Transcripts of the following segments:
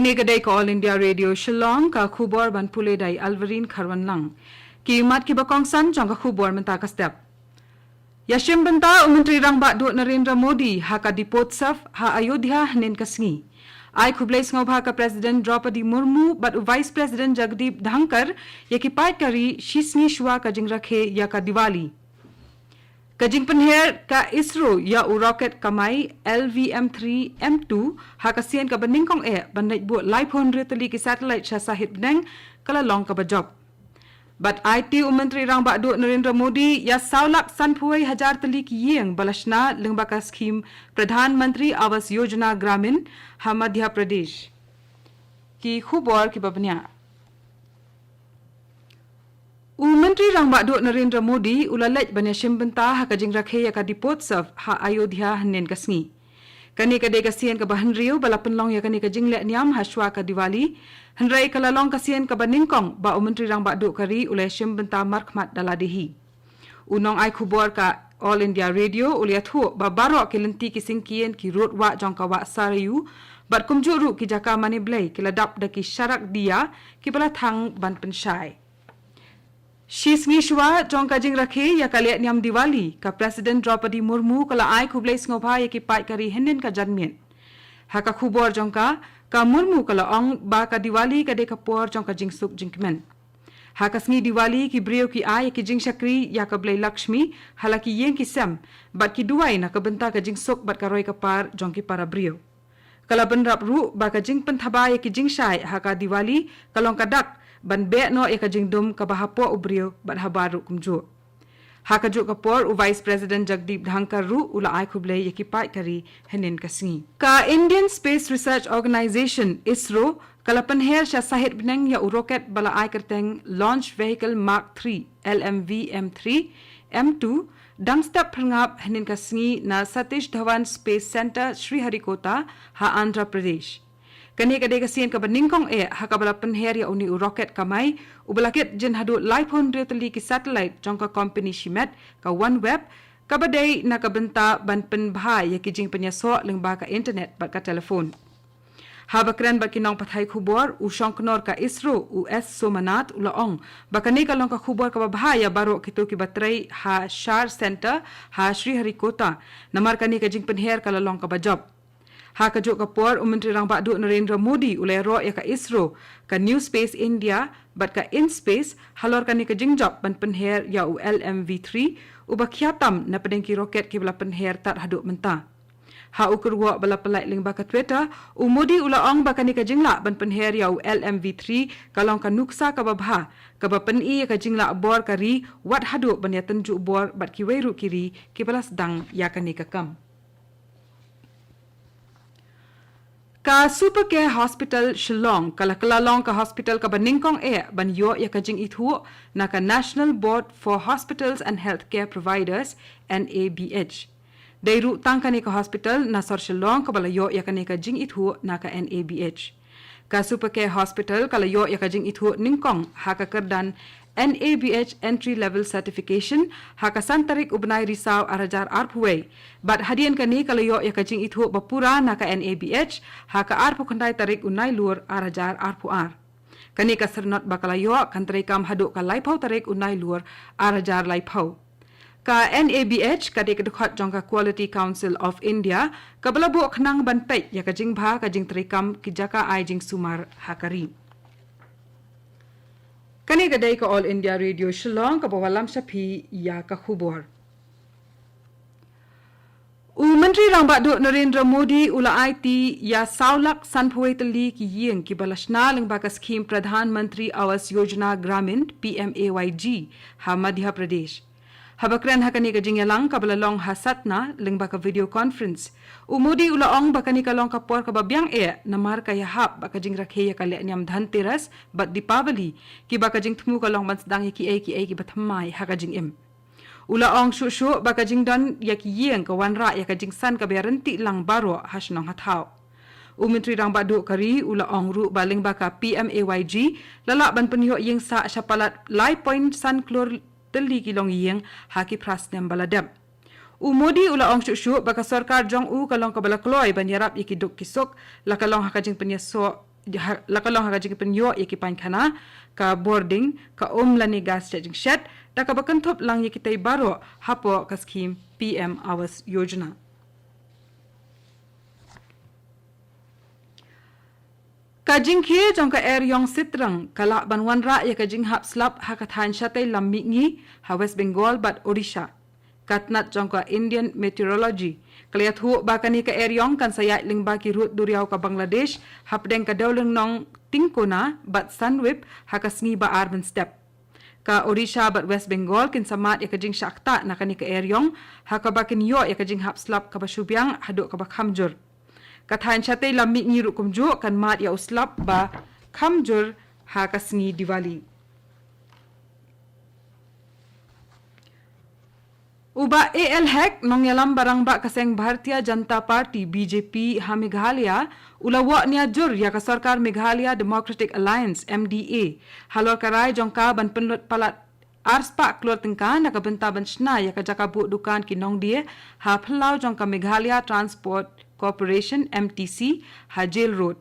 Kani gadai ko All India Radio Shillong ka khubor ban pule dai Alvarin Kharwan lang. Ki mat ki bakong san jong ka khubor menta ka step. Yashim benta Menteri Rang Bak Dut Narendra Modi ha ka dipotsaf ha Ayodhya nen kasngi. Ai khublais ngau ka President Draupadi Murmu but Vice President Jagdeep Dhankar ya ki pai kari shisni shwa ka jing rakhe ya ka Diwali. Kajing penher ka ISRO ya u rocket kamai LVM3 M2 ha kasian ka beningkong bandai buat live hundred tali ki satellite sha sahit benang kala long ka bajop. But IT Menteri Rang Bak Dut Narendra Modi ya saulak sanpuai hajar tali ki yeng balashna lengbaka skim Pradhan Mantri Awas Yojana Gramin ha Madhya Pradesh. Ki khubor ki babnya. Menteri Rang Bak Dut Narendra Modi ulalaj banyashim benta ha kajing rakhe ya ka dipotsaf ha Ayodhya nen kasngi. Kani ka kasian ka bahan riu balapan long ya kani ka jing lek niam ha shwa ka Diwali. Henrai kala long kasian ka baningkong ba Menteri Rang Bak Dut kari ulai shim benta markmat daladehi. Unong ai khubor ka All India Radio uliat hu ba barok ki lenti ki singkien ki rot wa jong ka wa sarayu bat kumjuru ki jaka mani blai ki ladap da ki syarak dia ki bala thang ban pensyai. Shisngi shwa jong kajing rakhe ya kaliat niam Diwali ka President Draupadi Murmu kala ai khublais ngobha ya ki pai kari henen ka janmien. Ha ka khubor jong ka Murmu kala ong ba ka Diwali ka de ka por jong ka jing suk jingkmen. Ha ka sngi Diwali ki brio ki ai ki jing shakri ya ka blai Lakshmi halaki yeng ki sem bat ki duai na ka benta ka jing suk bat ka roi ka par jong ki para brio. Kala benrap ru ba ka jing penthaba ya ki jing shai ha ka Diwali kalong ka dak ban be no ya ka jingdum ka bahapo ubrio bat habaru kumjo. Ha ka juk kapor u Vice President Jagdeep Dhankar ru ula ai khuble ya ki pai kari henin kasngi. Ka Indian Space Research Organization ISRO kalapan her sha sahit beneng ya u rocket bala ai kerteng Launch Vehicle Mark 3 LMV M3 M2 dangstap phangap henin kasngi na Satish Dhawan Space Center Sriharikota ha Andhra Pradesh. Kani ka kasian ka baningkong ha ka balapan her ya uni u rocket kamai u balakit jin hadu live hundred tali ki satellite jong ka company shimet ka OneWeb ka badai na ka benta ban penbhai ya ki jing penyaso lengba ka internet bat ka telefon. Ha bakran ba kinong pathai khubor u shongknor ka ISRO u S Somanath ulaong bakani ka long ka khubor ka babhaya baro kito ki batray ha Shar Center ha Sriharikota namar kani ka jing penher ka lalong ka bajob. Ha ka juk kapor Menteri Rang Bak Dut Narendra Modi ulai ro ya ka ISRO ka New Space India bat ka InSpace halor kani ka jingjop ban penher ya u LMV3 u bakhiatam na pedengki roket ki bala penher tat haduk menta. Ha ukur wa bala pelai ling baka Twitter u Modi ulaong bakani ka jingla ban penher ya u LMV3 kalong ka nuksa ka babha ka bapeni ka jingla bor kari wat haduk ban ya tenju bor bat ki weiru kiri ki bala sedang ya kani ka kam. Ka Super Care Hospital Shillong kala long ka hospital ka baningkong ban yo ya ka jing ithu na ka National Board for Hospitals and Healthcare Providers NABH. Dairu tangkani ka hospital na sor Shillong ka bala yo ya ka jing ithu na ka NABH. Ka Super Care Hospital kala yo ya ka jing ithu ningkong ha ka kerdan NABH Entry Level Certification ha ka santarik ubnai risau arajar arphuai bat hadian kani kalayo ya kajing ithu bapura na ka NABH ha ka arphu khandai tarik unai lur arajar arphuar kani ka sernot bakalayo kantrai kam hadu ka laipau tarik unai lur arajar laipau ka NABH ka dekdkhot jong ka Quality Council of India ka balabu khnang banpai ya kajing bha kajing trikam ki jaka ai jing sumar hakari. Kani gadai ka All India Radio Shillong ka bawalam sapi ya ka khubor. Menteri Rang Bak Dut Narendra Modi ula IT ya saulak sanphuai tali ki yeng ki balashna lengba ka skim Pradhan Mantri Awas Yojana Gramin PMAYG ha Madhya Pradesh. Habakran hakani ka jingyalang ka balalong hasatna lengba ka video conference. Modi ulaong bakani ka long ka por ka babyang namar ka yahap baka jing rakhe ya kale nyam dhanteras bat Dipavali ki baka jing thmu ka long bansdang ki ki bathamai haka jing im. Ulaong shu baka jing dan ya ki yeng ka wanra ya ka jing san ka beranti lang baro hasnong hathau. Menteri Rang Bak Dut kari ulaong ru baling baka PMAYG lalak ban penyo yeng sa syapalat lai point san klor teli kilong yeng haki prasnem baladab. Modi ulaong syuk baka sarkar jong kalong kabala kloy ban yarap ikiduk kisok la kalong hakajing penyaso lakalong haka jing penyo ikipan khana ka boarding ka omlani gas charging shed da ka bakanthop lang yikitai baro hapo ka scheme PM Awas Yojana. Kajing khie jong ka yong sitrang kala banwan ra ya kajing hap slap hakathan shatai lammi ngi ha West Bengal bat Odisha katnat jong ka Indian Meteorology kaliat hu bakani ka yong kan sayat ling baki rut duriau ka Bangladesh hapdeng ka dawleng nong tingkona bat sunwip hakasngi ba urban step ka Odisha bat West Bengal kin samat ya kajing shakta nakani ka yong hakabakin yo ya kajing hap slap ka basubyang haduk ka bakhamjur Kathan chatai lammi ngi rukumjo kan mat ya uslap ba khamjur ha kasngi Diwali. Uba AL hack nong yalam barang ba kaseng Bharatiya Janata Party BJP ha Meghalaya ulawa nia jur ya ka sarkar Meghalaya Democratic Alliance MDA halor karai jongka ban penlut palat arspa klor tingka nakabenta ban shna ya ka jakabu dukan kinong dia ha phlau jongka Meghalaya Transport Corporation MTC Hajel Road.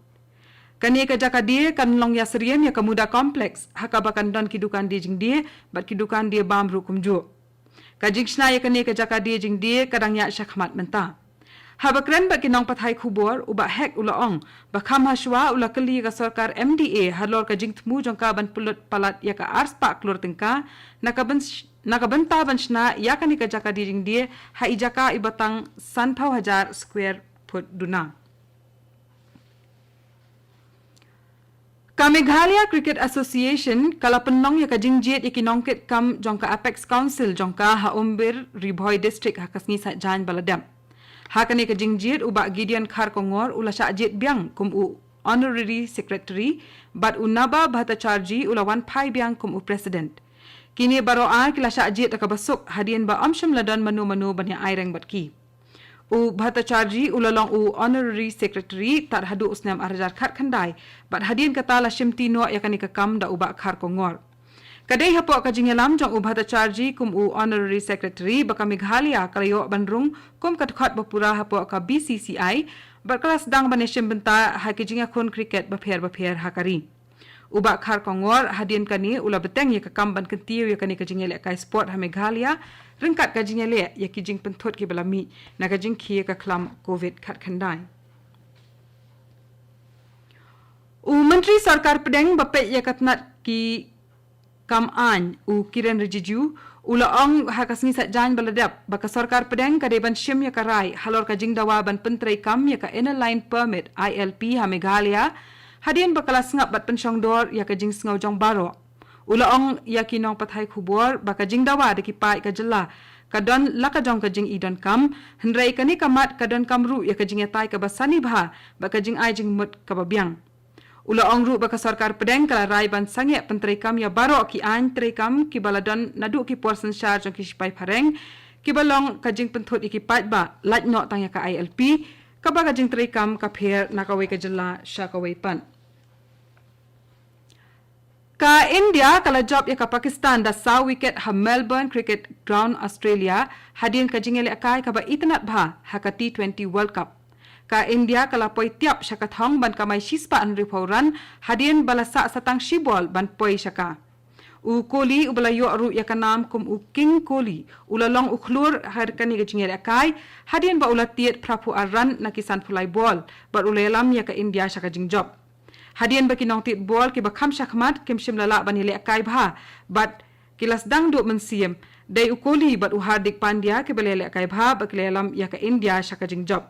Kani ka jaka dia kan long ya seriam ya kamuda kompleks hakabakan don kidukan dia jing dia bat kidukan dia bam rukum jo. Kajing shna ya kani ka jaka dia jing dia kadang ya syakmat menta. Habakren ba kinong pathai khubor uba hek ulaong bakham haswa ula kali ka sarkar MDA halor ka jing tmu jongka ban pulut palat ya ka arspa klor tingka nakabenta ban shna ya kani ka jaka dia jing dia ha ijaka ibatang 1,000 square Duna. Ka Meghalaya Cricket Association kala penong ya ka jingjet ikinongket kam jongka Apex Council jongka ha Umbir Ribhoi District ha kasngi sa jan baladam. Ha kani ka jingjet uba Gideon Khar Kongor ula sya jet biang kum u honorary secretary bat unaba Bhattacharjee ula wan pai biang kum u president. Kini baro a kila sya jet ka basuk hadian ba amsham ladan manu banya aireng bat ki. U Bhattacharjee ulalong u honorary secretary tar hadu usnam arjar khat khandai bat hadin kata la shimtino yakani ka kam da uba khar kongor kadai hapo ka jingelam jong u Bhattacharjee kum u honorary secretary baka Meghalaya kalayo bandrung kum katkhat bapura hapo ka BCCI bat kelas dang baneshim benta ha ki jinga khon cricket bapher hakari uba khar kongor hadin kani ula beteng ya ka kam ban kentiu yakani ka jingele kai sport ha Meghalaya ringkat ka jingele ya ki jing penthot ki balami na ka jing khie ka klam covid khat khandai u menteri sarkar pedeng bape ya katnat ki kam an u Kiren Rijiju ula ong ha kasngi sat jan baladap baka sarkar pedeng ka deban shim ya karai halor ka jing dawa ban pentrai kam ya ka inner line permit ILP ha Meghalaya hadin bakala sngap bat pensyong dor ya ka jing sngau jong baro ulaong yakinong pathai khubor baka jing dawa de ki pai ka jela kadon laka jong ka jing idon kam hendrai kani kamat kadon kamru ya ka jing tai ka basani bha baka jing ai jing mut ka babyang ulaong ru baka sarkar pedeng kala rai ban sange pentrai kam ya baro ki an trai kam ki baladon nadu ki portion shar jong ki sipai phareng ki balong ka jing penthot iki pai ba laj no tang ya ka ILP ka baka jing trai kam ka pher nakawai ka jela sha ka wai pan Ka India kala job ya ka Pakistan da saw wicket ha Melbourne Cricket Ground Australia hadin ka jingele akai ka ba itnat bha ha ka T20 World Cup. Ka India kala poi tiap syakat hong ban kamai shispa an ripauran hadin balasa satang shibol ban poi syaka. U Kohli ubalayo aru ya ka nam kum u King Kohli ulalong ukhlur har kani ka jingele akai hadin ba ulatiet prapu aran na kisan fulai ball bar ulelam ya ka India syaka jing job. Hadian baki nong tit bol ki bakham syakmat kim shim lala ban hile akai bha but kilas dang do mensiem dai ukoli but Hardik Pandya ki balele akai bha baklelam ya ka India syaka jing job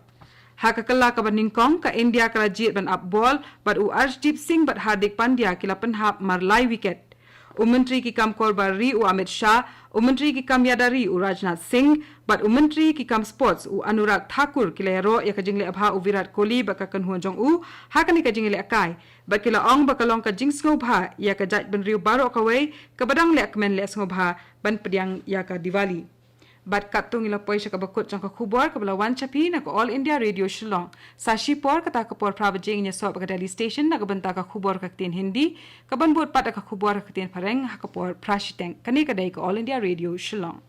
ha ka kala ka baning kong ka India kala jit ban up ball but Arshdeep Singh but Hardik Pandya ki lapan hap marlai wicket Menteri ki kam Korbari u Amit Shah Menteri ki kam Yadari u Rajnath Singh but Menteri ki kam Sports u Anurag Thakur ki lero ya ka jingle abha u Virat Kohli baka kan huan jong u ha kan ka jingle akai but kila ong baka long ka jing sngo bha ya ka jaj ban riu baro ka wei ka badang le kmen le sngo bha ban pediang ya ka Diwali bat katung ila poisa ka bakut jong ka khubor ka bala wan chapi na ka All India Radio Shillong sashi por kata ka por pravajing nya so ka Delhi station na ka banta ka khubor ka tin Hindi ka ban bot pat ka khubor ka tin phareng ha ka por prashiteng kani ka dai ka All India Radio Shillong